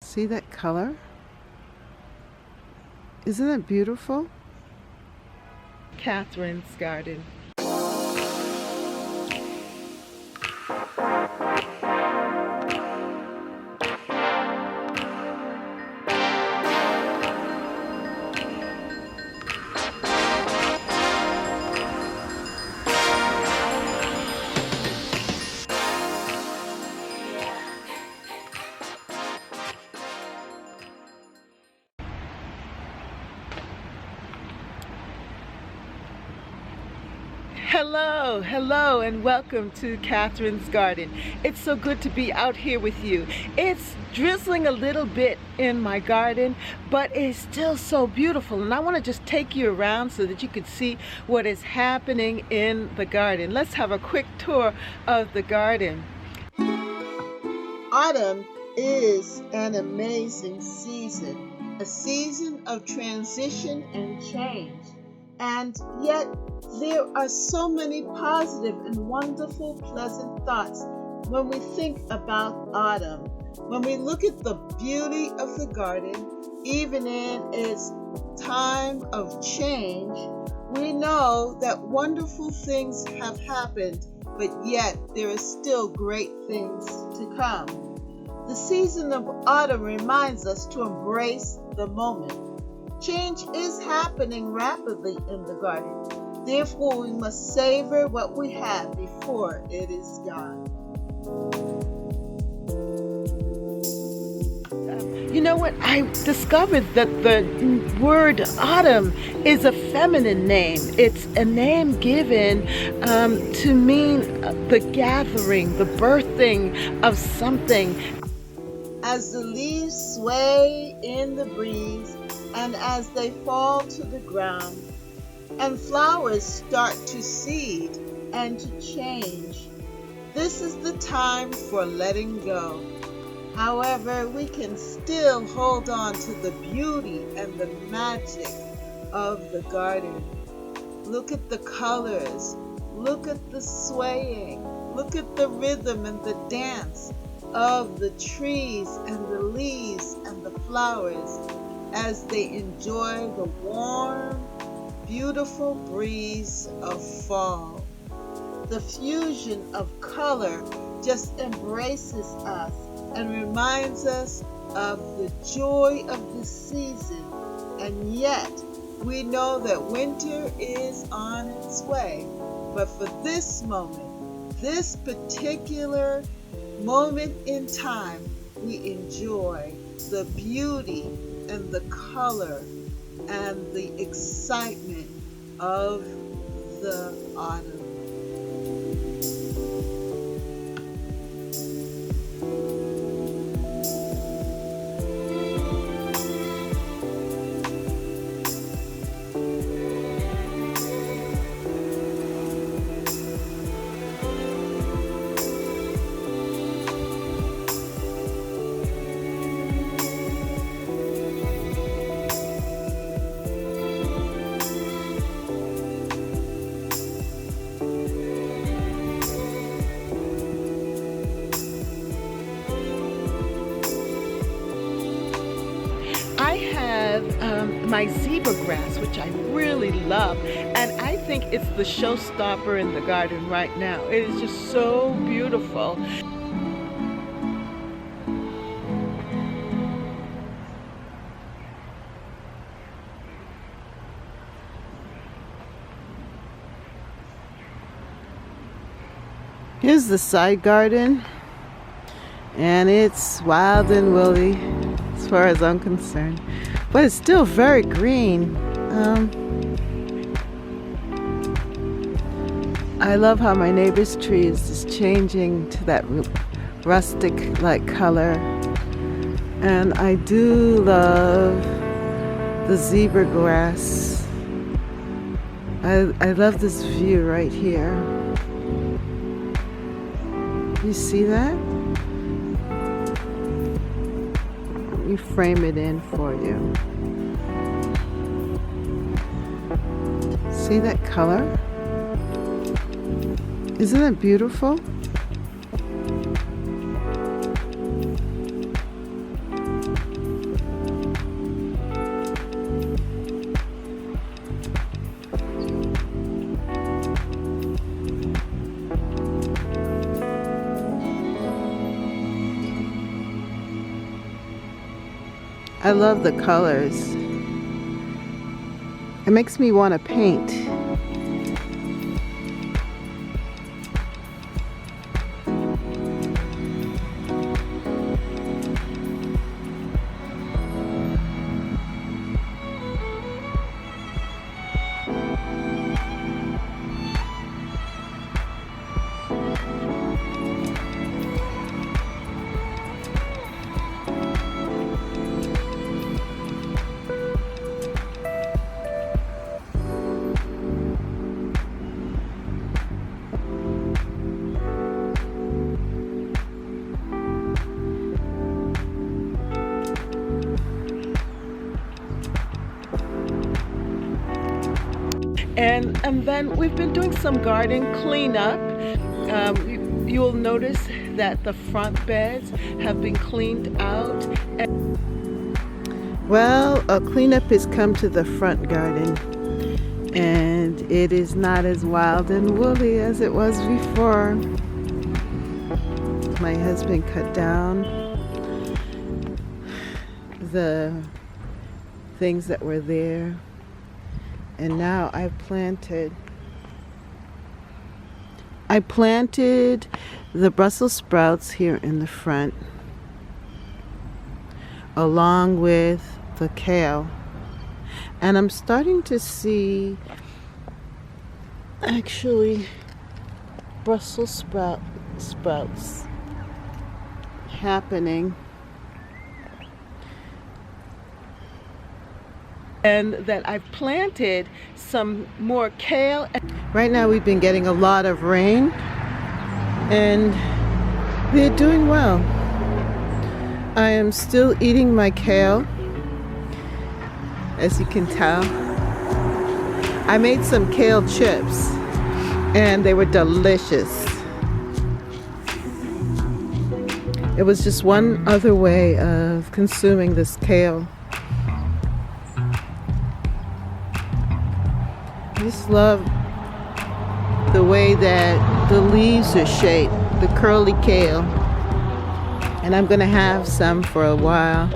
See that color? Isn't it beautiful? Catherine's garden. Hello, and welcome to Catherine's garden. It's so good to be out here with you. It's drizzling a little bit in my garden, but it's still so beautiful, and I want to just take you around so that you can see what is happening in the garden. Let's have a quick tour of the garden. Autumn is an amazing season, a season of transition and change. And yet, there are so many positive and wonderful, pleasant thoughts when we think about autumn. When we look at the beauty of the garden, even in its time of change, we know that wonderful things have happened, but yet there are still great things to come. The season of autumn reminds us to embrace the moment. Change is happening rapidly in the garden. Therefore, we must savor what we have before it is gone. You know what? I discovered that the word autumn is a feminine name. It's a name given to mean the gathering, the birthing of something. As the leaves sway in the breeze, and as they fall to the ground, and flowers start to seed and to change, this is the time for letting go. However, we can still hold on to the beauty and the magic of the garden. Look at the colors, look at the swaying, look at the rhythm and the dance of the trees and the leaves and the flowers as they enjoy the warm, beautiful breeze of fall. The fusion of color just embraces us and reminds us of the joy of the season, and yet we know that winter is on its way. But for this moment, this particular moment in time, we enjoy the beauty and the color and the excitement of the autumn. I have my zebra grass, which I really love, and I think it's the showstopper in the garden right now. It is just so beautiful. Here's the side garden, and it's wild and woolly as far as I'm concerned, but it's still very green. I love how my neighbor's tree is just changing to that rustic like color, and I do love the zebra grass. I love this view right here. You see that? Let me frame it in for you. See that color? Isn't it beautiful? I love the colors. It makes me want to paint. And then we've been doing some garden cleanup. You'll notice that the front beds have been cleaned out. Well, a cleanup has come to the front garden, and it is not as wild and woolly as it was before. My husband cut down the things that were there. And now I planted the Brussels sprouts here in the front, along with the kale. And I'm starting to see actually Brussels sprouts happening. And that I've planted some more kale. Right now we've been getting a lot of rain, and they're doing well. I am still eating my kale, as you can tell. I made some kale chips, and they were delicious. It was just one other way of consuming this kale. I just love the way that the leaves are shaped, the curly kale. And I'm gonna have some for a while.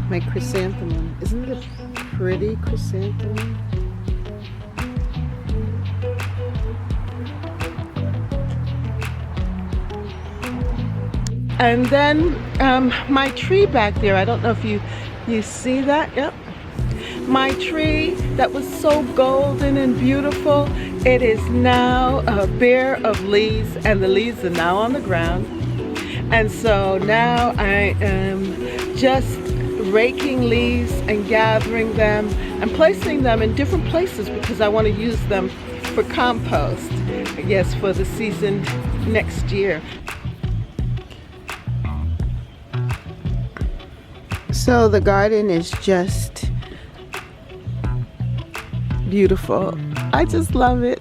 My chrysanthemum. Isn't it a pretty chrysanthemum? And then my tree back there, I don't know if you see that. Yep. My tree that was so golden and beautiful, it is now bare of leaves, and the leaves are now on the ground. And so now I am just raking leaves and gathering them and placing them in different places because I want to use them for compost, I guess, for the season next year. So the garden is just beautiful. I just love it.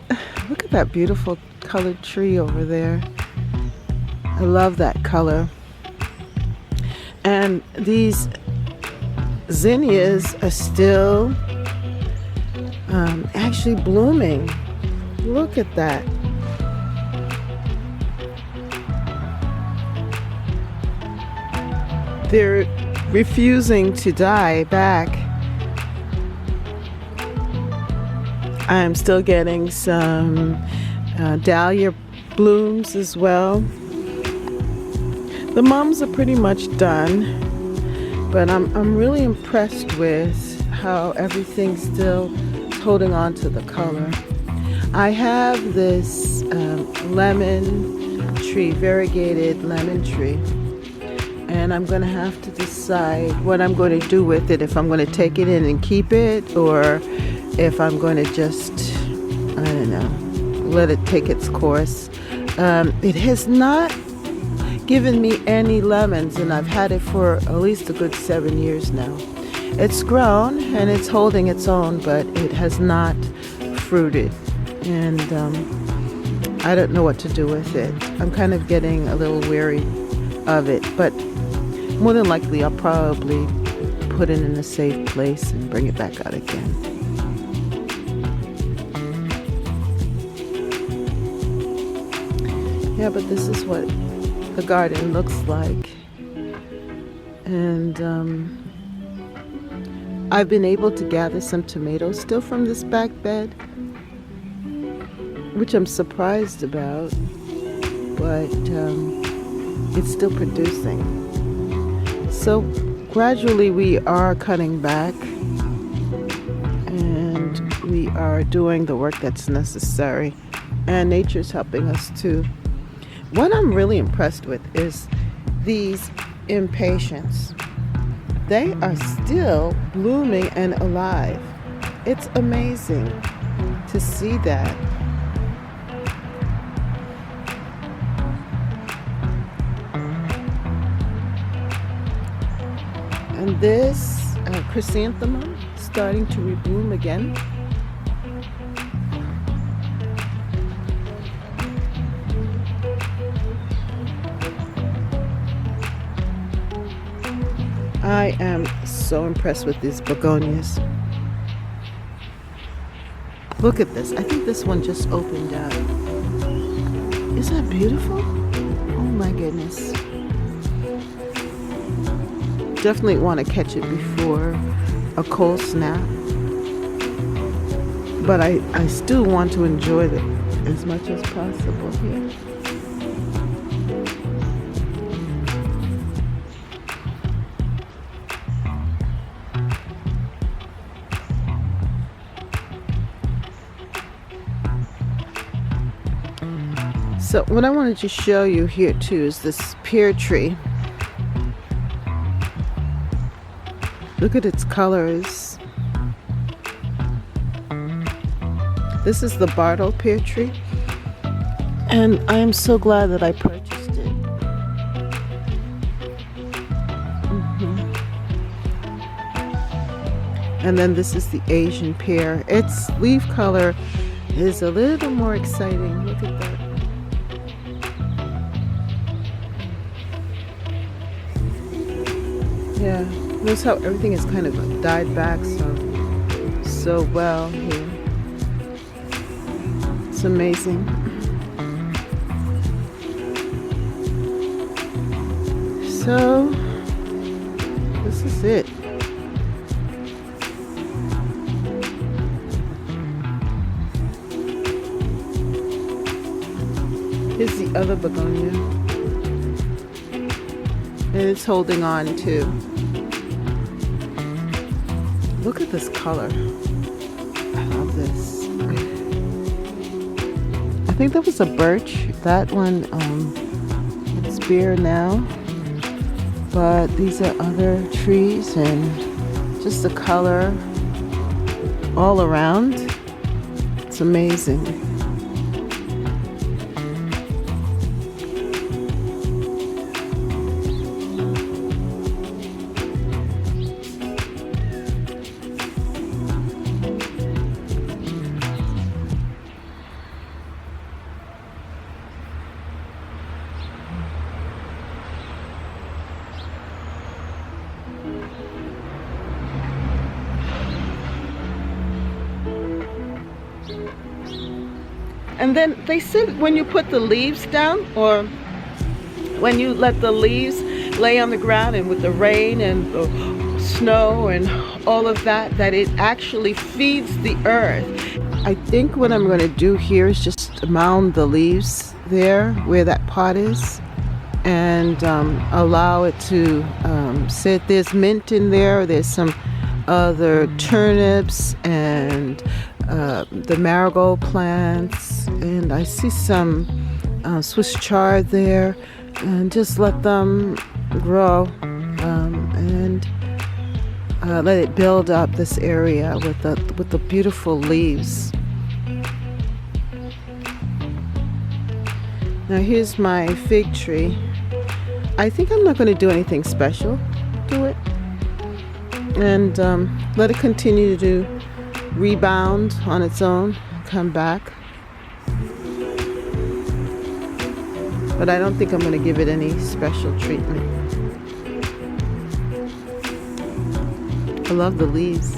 Look at that beautiful colored tree over there. I love that color. And these zinnias are still actually blooming. Look at that. They're refusing to die back. I'm still getting some dahlia blooms as well. The mums are pretty much done, but I'm really impressed with how everything's still holding on to the color. I have this lemon tree, variegated lemon tree, and I'm going to have to decide what I'm going to do with it, if I'm going to take it in and keep it, or if I'm going to just, I don't know, let it take its course. It has not given me any lemons, and I've had it for at least a good 7 years now. It's grown and it's holding its own, but it has not fruited, and I don't know what to do with it. I'm kind of getting a little weary of it, but more than likely I'll probably put it in a safe place and bring it back out again. Yeah, but this is what the garden looks like. And I've been able to gather some tomatoes still from this back bed, which I'm surprised about, but it's still producing. So gradually we are cutting back, and we are doing the work that's necessary, and nature's helping us too. What I'm really impressed with is these impatiens. They are still blooming and alive. It's amazing to see that. And this chrysanthemum starting to rebloom again. I am so impressed with these begonias. Look at this. I think this one just opened up. Isn't that beautiful? Oh my goodness. Definitely want to catch it before a cold snap. But I still want to enjoy it as much as possible here. So what I wanted to show you here too is this pear tree. Look at its colors. This is the Bartle pear tree, and I am so glad that I purchased it. And then this is the Asian pear. Its leaf color is a little more exciting. Look at that. Yeah, notice how everything is kind of died back so well here. It's amazing. So this is it. Here's the other begonia, and it's holding on too. Look at this color. I love this. I think that was a birch. That one, it's bare now. But these are other trees, and just the color all around. It's amazing. And then they said when you put the leaves down, or when you let the leaves lay on the ground, and with the rain and the snow and all of that, that it actually feeds the earth. I think what I'm going to do here is just mound the leaves there where that pot is, and allow it to sit. There's mint in there. There's some other turnips and the marigold plants, and I see some Swiss chard there, and just let them grow and let it build up this area with the beautiful leaves. Now here's my fig tree. I think I'm not going to do anything special to it, and let it continue to rebound on its own, come back. But I don't think I'm going to give it any special treatment. I love the leaves.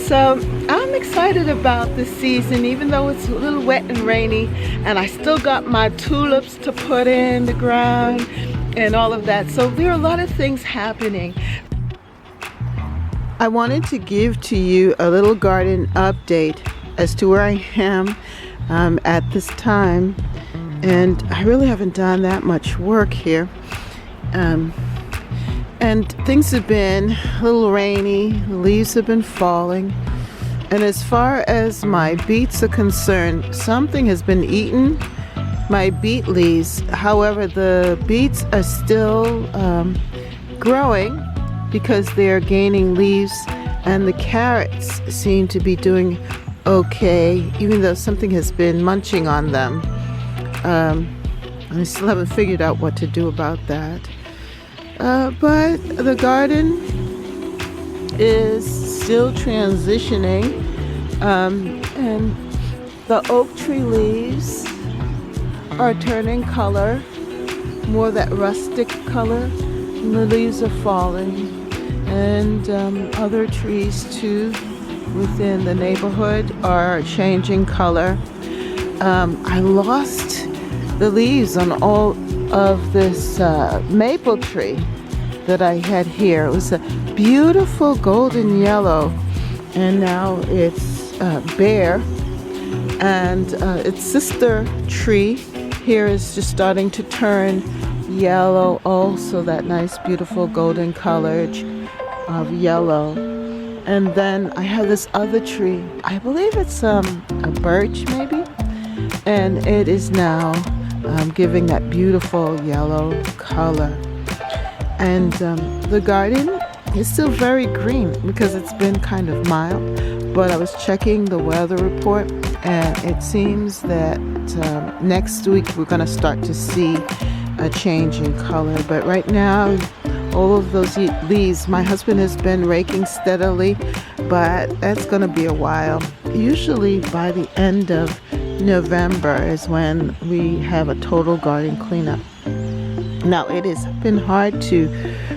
So I'm excited about this season, even though it's a little wet and rainy, and I still got my tulips to put in the ground and all of that. So there are a lot of things happening. I wanted to give to you a little garden update as to where I am at this time, and I really haven't done that much work here, and things have been a little rainy, the leaves have been falling, and as far as my beets are concerned, something has been eaten my beet leaves. However, the beets are still growing because they're gaining leaves, and the carrots seem to be doing okay, even though something has been munching on them. I still haven't figured out what to do about that. But the garden is still transitioning, and the oak tree leaves are turning color, more that rustic color, and the leaves are falling. And other trees too within the neighborhood are changing color. I lost the leaves on all of this maple tree that I had here. It was a beautiful golden yellow, and now it's bare, and its sister tree here is just starting to turn yellow also, that nice beautiful golden color of yellow. And then I have this other tree, I believe it's a birch maybe, and it is now giving that beautiful yellow color. And the garden is still very green because it's been kind of mild, but I was checking the weather report, and it seems that next week we're going to start to see a change in color. But right now, all of those leaves, my husband has been raking steadily, but that's going to be a while. Usually by the end of November is when we have a total garden cleanup. Now, it has been hard to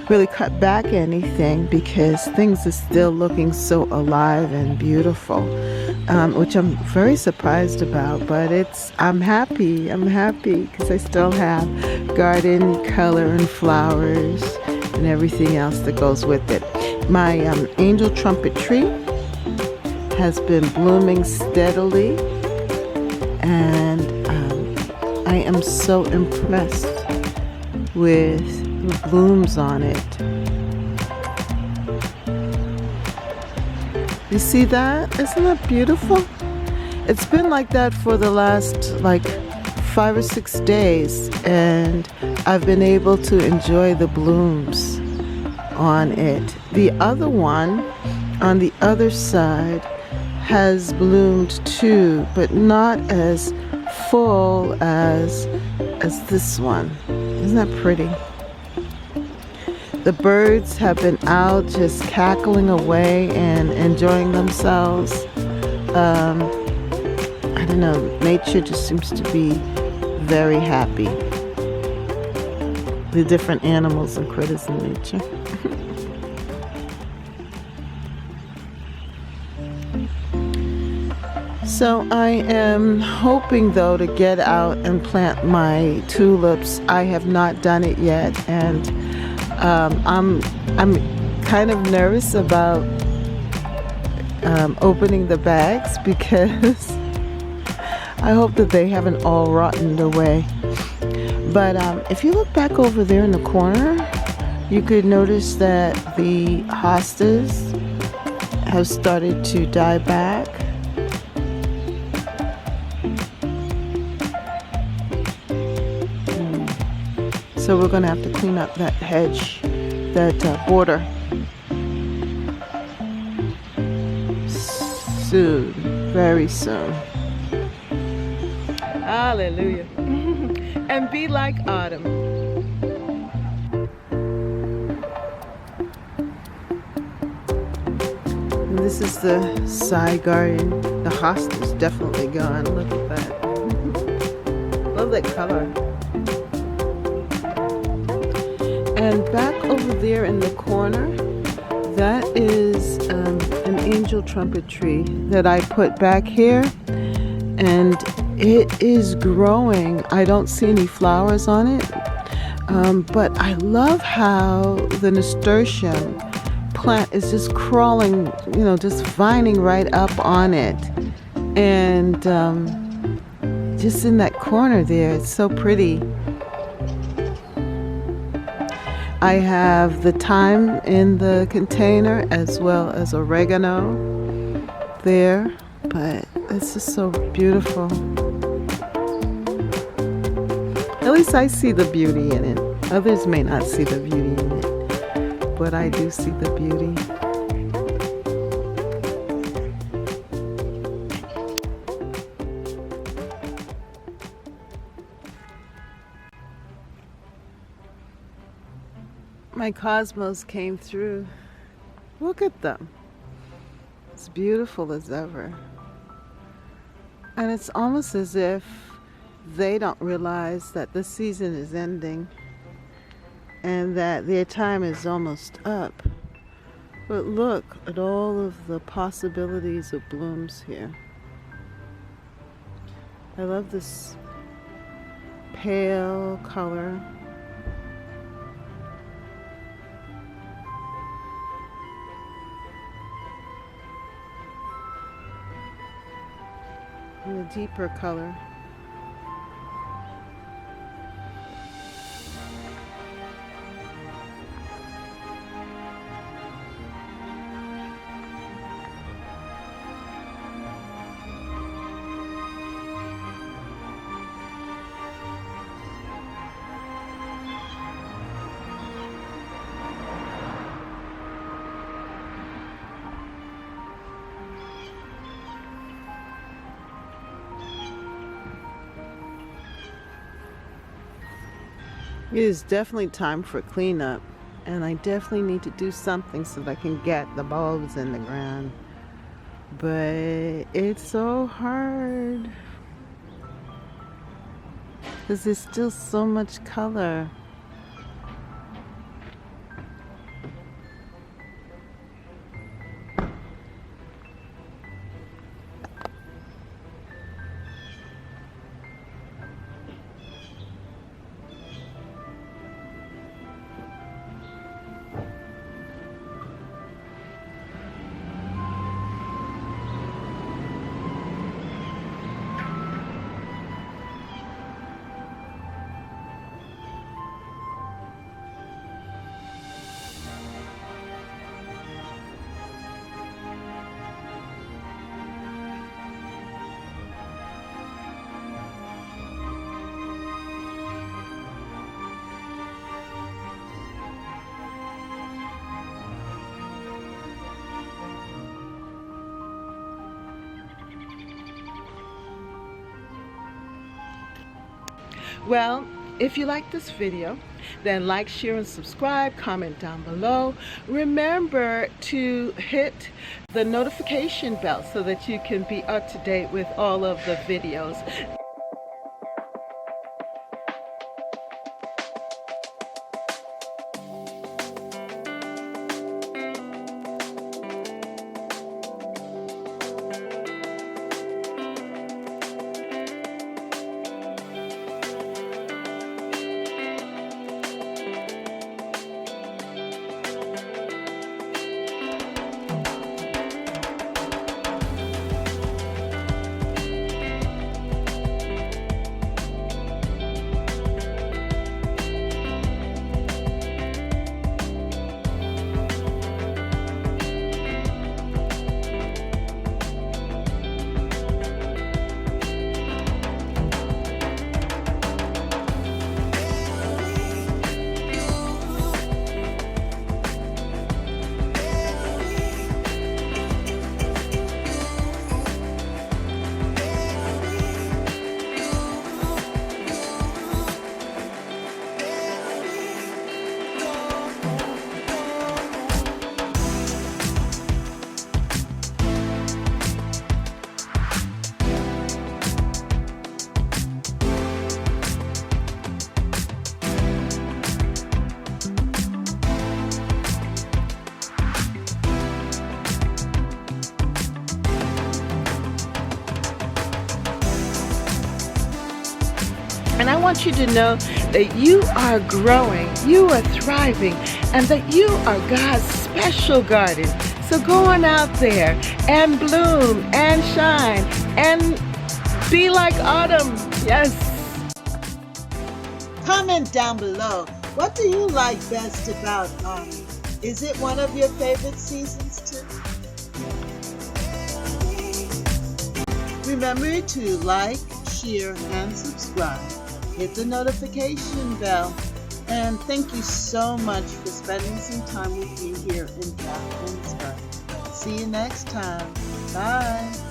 really cut back anything because things are still looking so alive and beautiful, which I'm very surprised about, but I'm happy because I still have garden color and flowers and everything else that goes with it. My angel trumpet tree has been blooming steadily, and I am so impressed with the blooms on it. You see that? Isn't that beautiful? It's been like that for the last 5 or 6 days, and I've been able to enjoy the blooms on it. The other one on the other side has bloomed too, but not as full as this one. Isn't that pretty? The birds have been out just cackling away and enjoying themselves. I don't know, nature just seems to be very happy. The different animals and critters in nature. So I am hoping though to get out and plant my tulips. I have not done it yet, and I'm kind of nervous about opening the bags because I hope that they haven't all rotted away. But if you look back over there in the corner, you could notice that the hostas have started to die back. So we're going to have to clean up that hedge, that border soon, very soon. Hallelujah. And be like autumn. And this is the side garden. The hosta's definitely gone. Look at that. Love that color. And back over there in the corner, that is an angel little trumpet tree that I put back here, and it is growing. I don't see any flowers on it, but I love how the nasturtium plant is just crawling, just vining right up on it. And just in that corner there, it's so pretty. I have the thyme in the container as well as oregano there, but it's just so beautiful. At least I see the beauty in it. Others may not see the beauty in it, but I do see the beauty. My cosmos came through. Look at them. It's beautiful as ever. And it's almost as if they don't realize that the season is ending and that their time is almost up. But look at all of the possibilities of blooms here. I love this pale color. And a deeper color. It is definitely time for cleanup, and I definitely need to do something so that I can get the bulbs in the ground. But it's so hard because there's still so much color. Well, if you like this video, then like, share, and subscribe. Comment down below. Remember to hit the notification bell so that you can be up to date with all of the videos. want you to know that you are growing, you are thriving, and that you are God's special garden. So go on out there and bloom and shine and be like autumn. Yes. Comment down below. What do you like best about autumn? Is it one of your favorite seasons too? Remember to like, share, and subscribe. Hit the notification bell. And thank you so much for spending some time with me here in Catherine's Garden. See you next time. Bye.